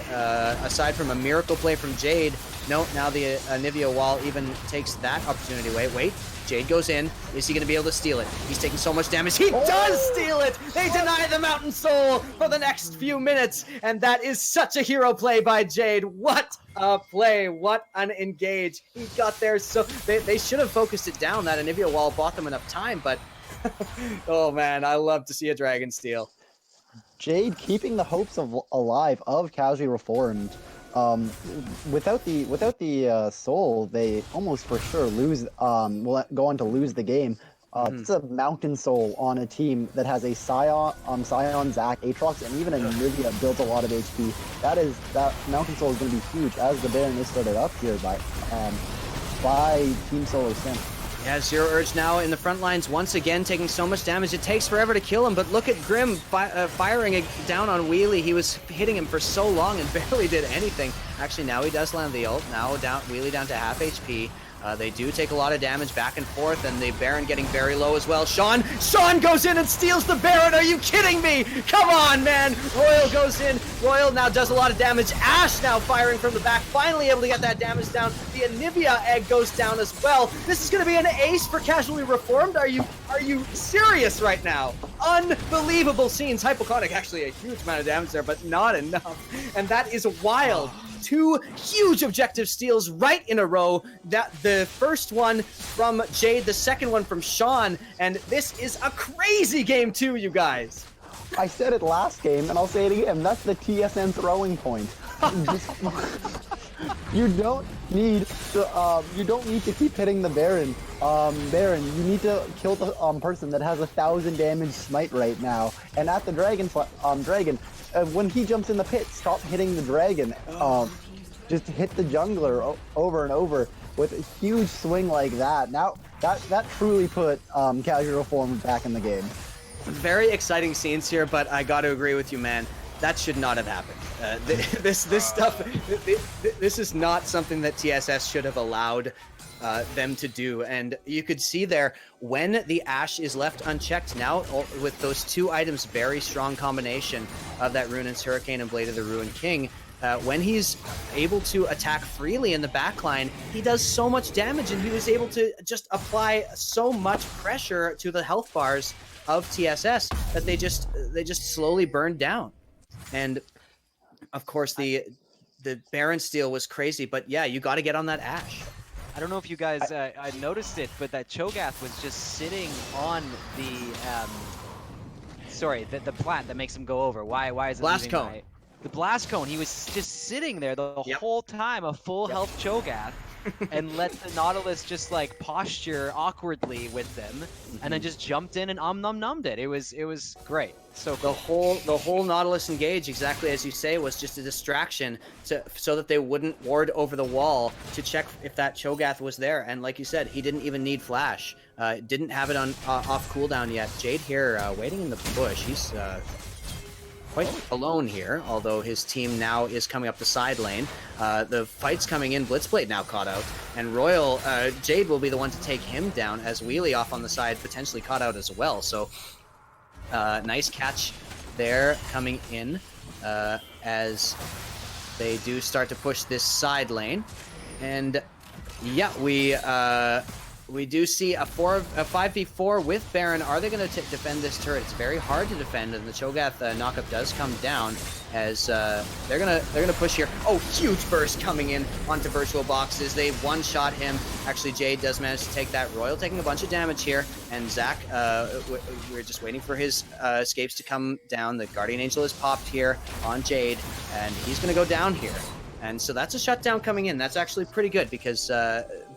aside from a miracle play from JaDe, no, now the Anivia wall even takes that opportunity away. Wait, JaDe goes in. Is he going to be able to steal it? He's taking so much damage. He does steal it! They deny the Mountain Soul for the next few minutes, and that is such a hero play by JaDe. What a play! What an engage! He got there, so they should have focused it down. That Anivia wall bought them enough time, but oh man, I love to see a dragon steal. JaDe keeping the hopes alive of Casually Reformed. Without the soul, they almost for sure lose. Will go on to lose the game. It's a Mountain Soul on a team that has a Sion, Zac, Aatrox, and even Anivia builds a lot of HP. That Mountain Soul is going to be huge as the Baron is started up here by Team Solo Simp. Yeah, Zero Urge now in the front lines once again, taking so much damage. It takes forever to kill him, but look at Grim firing it down on Wheelie. He was hitting him for so long and barely did anything. Actually, now he does land the ult. Now Wheelie down to half HP. They do take a lot of damage back and forth, and the Baron getting very low as well. Sean goes in and steals the Baron. Are you kidding me? Come on, man. Royal goes in. Royal now does a lot of damage. Ashe now firing from the back, finally able to get that damage down. The Anivia egg goes down as well. This is going to be an ace for Casually Reformed. Are you serious right now? Unbelievable scenes. Hypoconic actually a huge amount of damage there, but not enough. And that is wild. 2 huge objective steals right in a row. That the first one from JaDe, the second one from Sean, and this is a crazy game too, you guys. I said it last game, and I'll say it again. That's the TSN throwing point. You don't need to keep hitting the Baron. You need to kill the person that has 1,000 damage smite right now. And at the Dragon, when he jumps in the pit, stop hitting the Dragon. Just hit the jungler over and over with a huge swing like that. Now that truly put Casual Reformed back in the game. Very exciting scenes here, but I got to agree with you, man. That should not have happened. This is not something that TSS should have allowed them to do. And you could see there, when the Ashe is left unchecked now, with those 2 items, very strong combination of that Runaan's Hurricane and Blade of the Ruined King, when he's able to attack freely in the backline, he does so much damage, and he was able to just apply so much pressure to the health bars of TSS that they just slowly burned down. And of course the Baron steal was crazy, but yeah, you got to get on that Ashe. I don't know if you guys I noticed it, but that Cho'gath was just sitting on the the plant that makes him go over. Why is it Blast Cone? The Blast Cone. He was just sitting there the whole time, a full health Cho'gath, and let the Nautilus just like posture awkwardly with them, and then just jumped in and nummed it. It was great. So cool. The whole Nautilus engage, exactly as you say, was just a distraction so that they wouldn't ward over the wall to check if that Cho'gath was there. And like you said, he didn't even need flash. Didn't have it on off cooldown yet. JaDe here waiting in the bush. He's quite alone here, although his team now is coming up the side lane. The fight's coming in. Blitzblade now caught out, and Royal JaDe will be the one to take him down, as Wheelie off on the side potentially caught out as well. So nice catch there coming in as they do start to push this side lane. And yeah, we do see a 5v4 with Baron. Are they going to defend this turret? It's very hard to defend, and the Cho'gath knockup does come down as they're gonna push here. Oh, huge burst coming in onto VirtualBoxs. They one-shot him. Actually, JaDe does manage to take that. Royal taking a bunch of damage here, and Zac, we're just waiting for his escapes to come down. The Guardian Angel is popped here on JaDe, and he's gonna go down here. And so that's a shutdown coming in. That's actually pretty good, because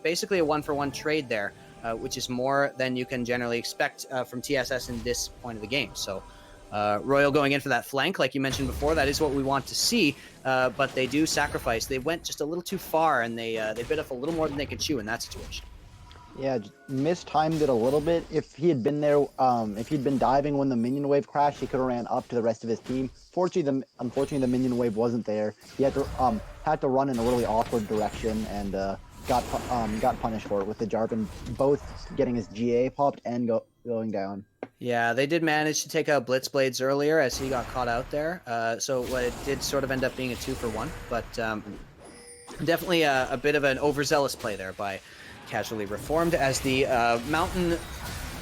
basically a 1-for-1 trade there, which is more than you can generally expect from TSS in this point of the game. So Royal going in for that flank, like you mentioned before, that is what we want to see, but they do sacrifice. They went just a little too far, and they bit off a little more than they could chew in that situation. Yeah, mistimed it a little bit. If he had been there, if he'd been diving when the minion wave crashed, he could have ran up to the rest of his team. Unfortunately, the minion wave wasn't there. He had to run in a really awkward direction, and got punished for it, with the Jarvan both getting his GA popped and going down. Yeah, they did manage to take out Blitzblades earlier as he got caught out there. So it did sort of end up being a 2-for-1, but definitely a bit of an overzealous play there by Casually Reformed, as the Mountain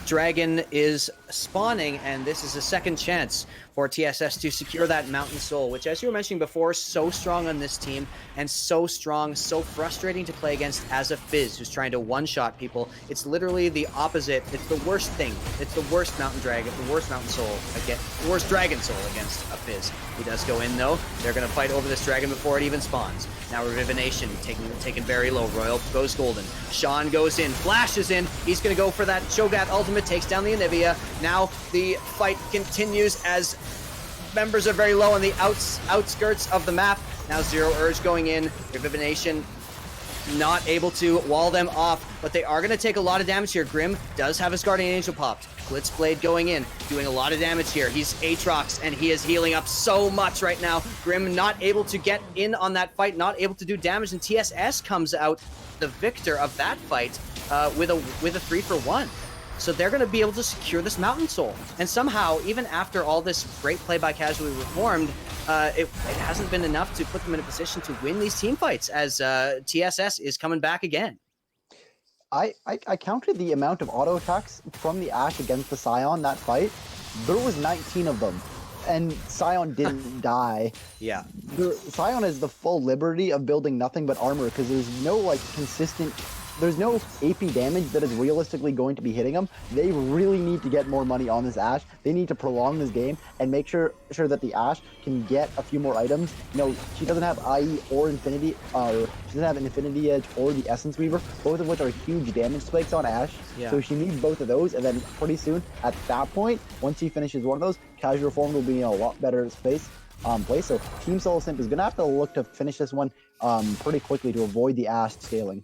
Dragon is spawning, and this is a second chance for TSS to secure that Mountain Soul, which, as you were mentioning before, so strong on this team and so strong, so frustrating to play against as a Fizz who's trying to one-shot people. It's literally the opposite. It's the worst thing. It's the worst Mountain Dragon, the worst Mountain Soul, the worst Dragon Soul against a Fizz. He does go in though. They're going to fight over this dragon before it even spawns. Now Revivination taken very low. Royal goes golden. Sean goes in, flashes in. He's going to go for that Cho'gath ultimate, takes down the Anivia. Now the fight continues as members are very low on the outskirts of the map. Now Zero Urge going in. Revivination not able to wall them off, but they are going to take a lot of damage here. Grim does have his Guardian Angel popped. Blitzblade going in, doing a lot of damage here. He's Aatrox, and he is healing up so much right now. Grim not able to get in on that fight, not able to do damage, and TSS comes out the victor of that fight with a 3-for-1. So they're going to be able to secure this Mountain Soul. And somehow, even after all this great play by Casually Reformed, it hasn't been enough to put them in a position to win these team fights as TSS is coming back again. I counted the amount of auto attacks from the Ashe against the Sion that fight. There was 19 of them, and Sion didn't die. Yeah. Sion has the full liberty of building nothing but armor because there's no like consistent. There's no AP damage that is realistically going to be hitting them. They really need to get more money on this Ashe. They need to prolong this game and make sure that the Ashe can get a few more items. You know, she doesn't have IE or Infinity, or she doesn't have an Infinity Edge or the Essence Weaver, both of which are huge damage spikes on Ashe. Yeah. So she needs both of those, and then pretty soon, at that point, once she finishes one of those, Casual Reformed will be in a lot better place. So Team Solo Simp is going to have to look to finish this one pretty quickly to avoid the Ashe scaling.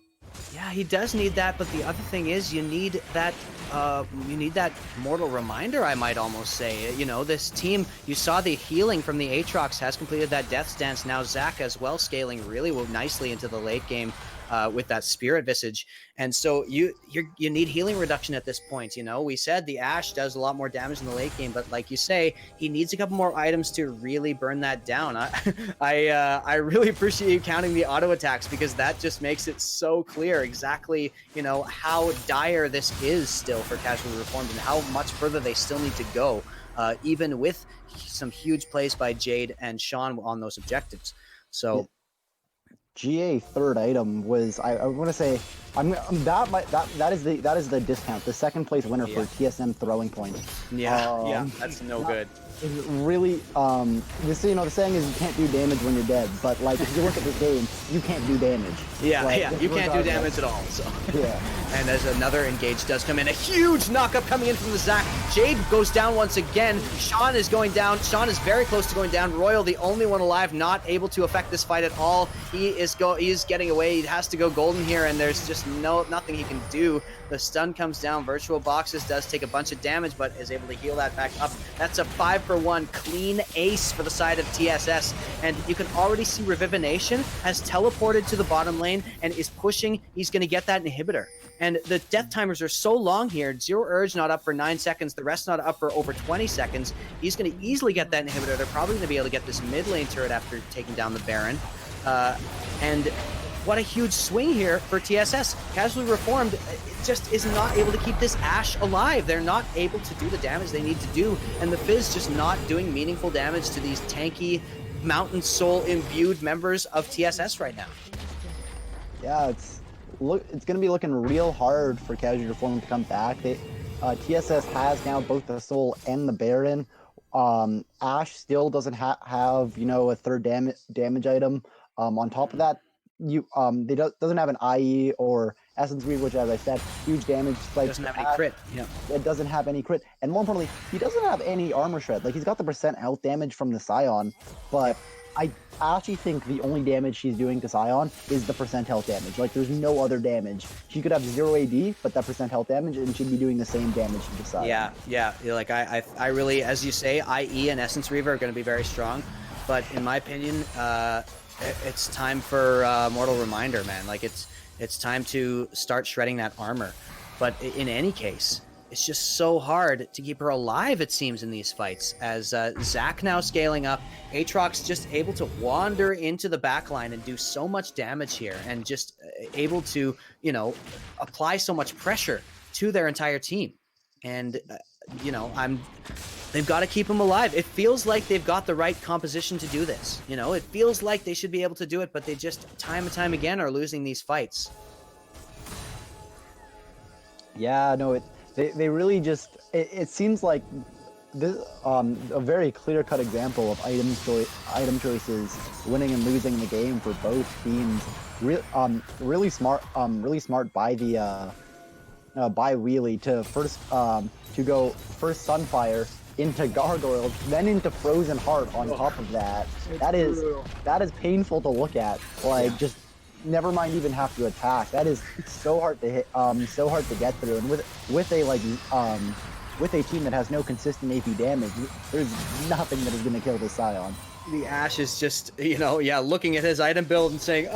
Yeah, he does need that, but the other thing is you need that mortal reminder, I might almost say. You know, this team, you saw the healing from the Aatrox has completed that Death's Dance. Now Zach as well scaling really nicely into the late game with that Spirit Visage. And so you need healing reduction at this point. You know, we said the Ashe does a lot more damage in the late game, but like you say, he needs a couple more items to really burn that down. I really appreciate you counting the auto attacks because that just makes it so clear exactly, you know, how dire this is still for Casually Reformed and how much further they still need to go, even with some huge plays by JaDe and Sean on those objectives. So. GA third item was I want to say that is the discount, the second place winner for TSM throwing point. Yeah, that's no good. It's really this, you know, the saying is you can't do damage when you're dead, but like if you look at this game, you can't do damage. Yeah, you can't do damage at all. So yeah. And as another engage does come in, a huge knockup coming in from the Zac. JaDe goes down once again. Sean is going down. Sean is very close to going down. Royal, the only one alive, not able to affect this fight at all. He is getting away. He has to go golden here, and there's just nothing he can do. The stun comes down. VirtualBoxs does take a bunch of damage, but is able to heal that back up. That's a 5-for-1 clean ace for the side of TSS, and you can already see Revivination has teleported to the bottom lane and is pushing. He's going to get that inhibitor. And the death timers are so long here. Zero Urge not up for 9 seconds. The rest not up for over 20 seconds. He's going to easily get that inhibitor. They're probably going to be able to get this mid lane turret after taking down the Baron. And what a huge swing here for TSS. Casually Reformed just is not able to keep this Ashe alive. They're not able to do the damage they need to do. And the Fizz just not doing meaningful damage to these tanky, Mountain Soul imbued members of TSS right now. Yeah, it's going to be looking real hard for Casual Reformed to come back. TSS has now both the Soul and the Baron. Ashe still doesn't have, you know, a third damage item. On top of that, doesn't have an IE or Essence Weave, which, as I said, huge damage. Like, doesn't have any crit. Yeah, it doesn't have any crit, and more importantly, he doesn't have any armor shred. Like, he's got the percent health damage from the Sion, but I actually think the only damage she's doing to Sion is the percent health damage. Like, there's no other damage. She could have 0 AD, but that percent health damage, and she'd be doing the same damage to the Sion. Yeah. Like I really, as you say, IE and Essence Reaver are going to be very strong, but in my opinion, it's time for Mortal Reminder, man. Like it's time to start shredding that armor. But in any case, it's just so hard to keep her alive, it seems, in these fights. As Zac now scaling up, Aatrox just able to wander into the backline and do so much damage here, and just able to, you know, apply so much pressure to their entire team. And, you know, They've got to keep him alive. It feels like they've got the right composition to do this. You know, it feels like they should be able to do it, but they just time and time again are losing these fights. Yeah, no, they really just, it seems like this a very clear-cut example of item choices winning and losing the game for both teams. Really smart by the by Wheelie to go first Sunfire into Gargoyles, then into Frozen Heart on top of that. That is painful to look at. Like, just never mind even have to attack. That is so hard to hit, so hard to get through. And with a team that has no consistent AP damage, there's nothing that is going to kill the Sion. The Ashe is just, you know, looking at his item build and saying,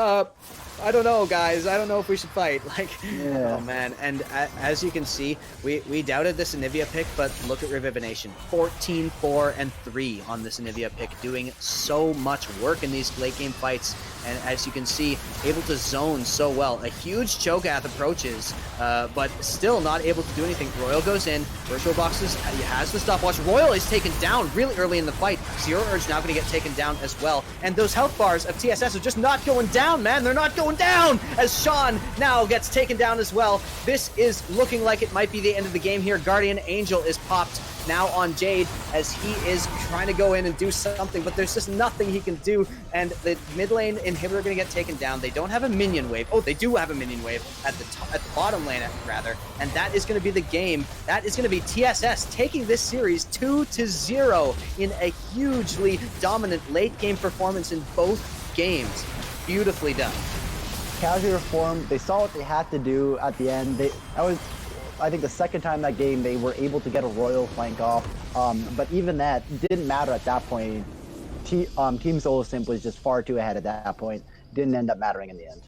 I don't know, guys. I don't know if we should fight. Like, oh man. And as you can see, we doubted this Anivia pick, but look at Revivination. 14, 4, and 3 on this Anivia pick, doing so much work in these late game fights. And as you can see, able to zone so well. A huge Cho'gath approaches, but still not able to do anything. Royal goes in. VirtualBoxs has the stopwatch. Royal is taken down really early in the fight. Zero Urge now going to get taken down as well. And those health bars of TSS are just not going down, man. They're not going down as Sean now gets taken down as well. This is looking like it might be the end of the game here. Guardian Angel is popped now on JaDe as he is trying to go in and do something, but there's just nothing he can do. And the mid lane inhibitor going to get taken down. They don't have a minion wave. Oh, they do have a minion wave at the bottom lane, rather. And that is going to be the game. That is going to be TSS taking this series 2-0 in a hugely dominant late game performance in both games. Beautifully done. Casual Reform, they saw what they had to do at the end. I think the second time that game they were able to get a Royal flank off, but even that didn't matter at that point. Team Solo Simp was just far too ahead at that point. Didn't end up mattering in the end.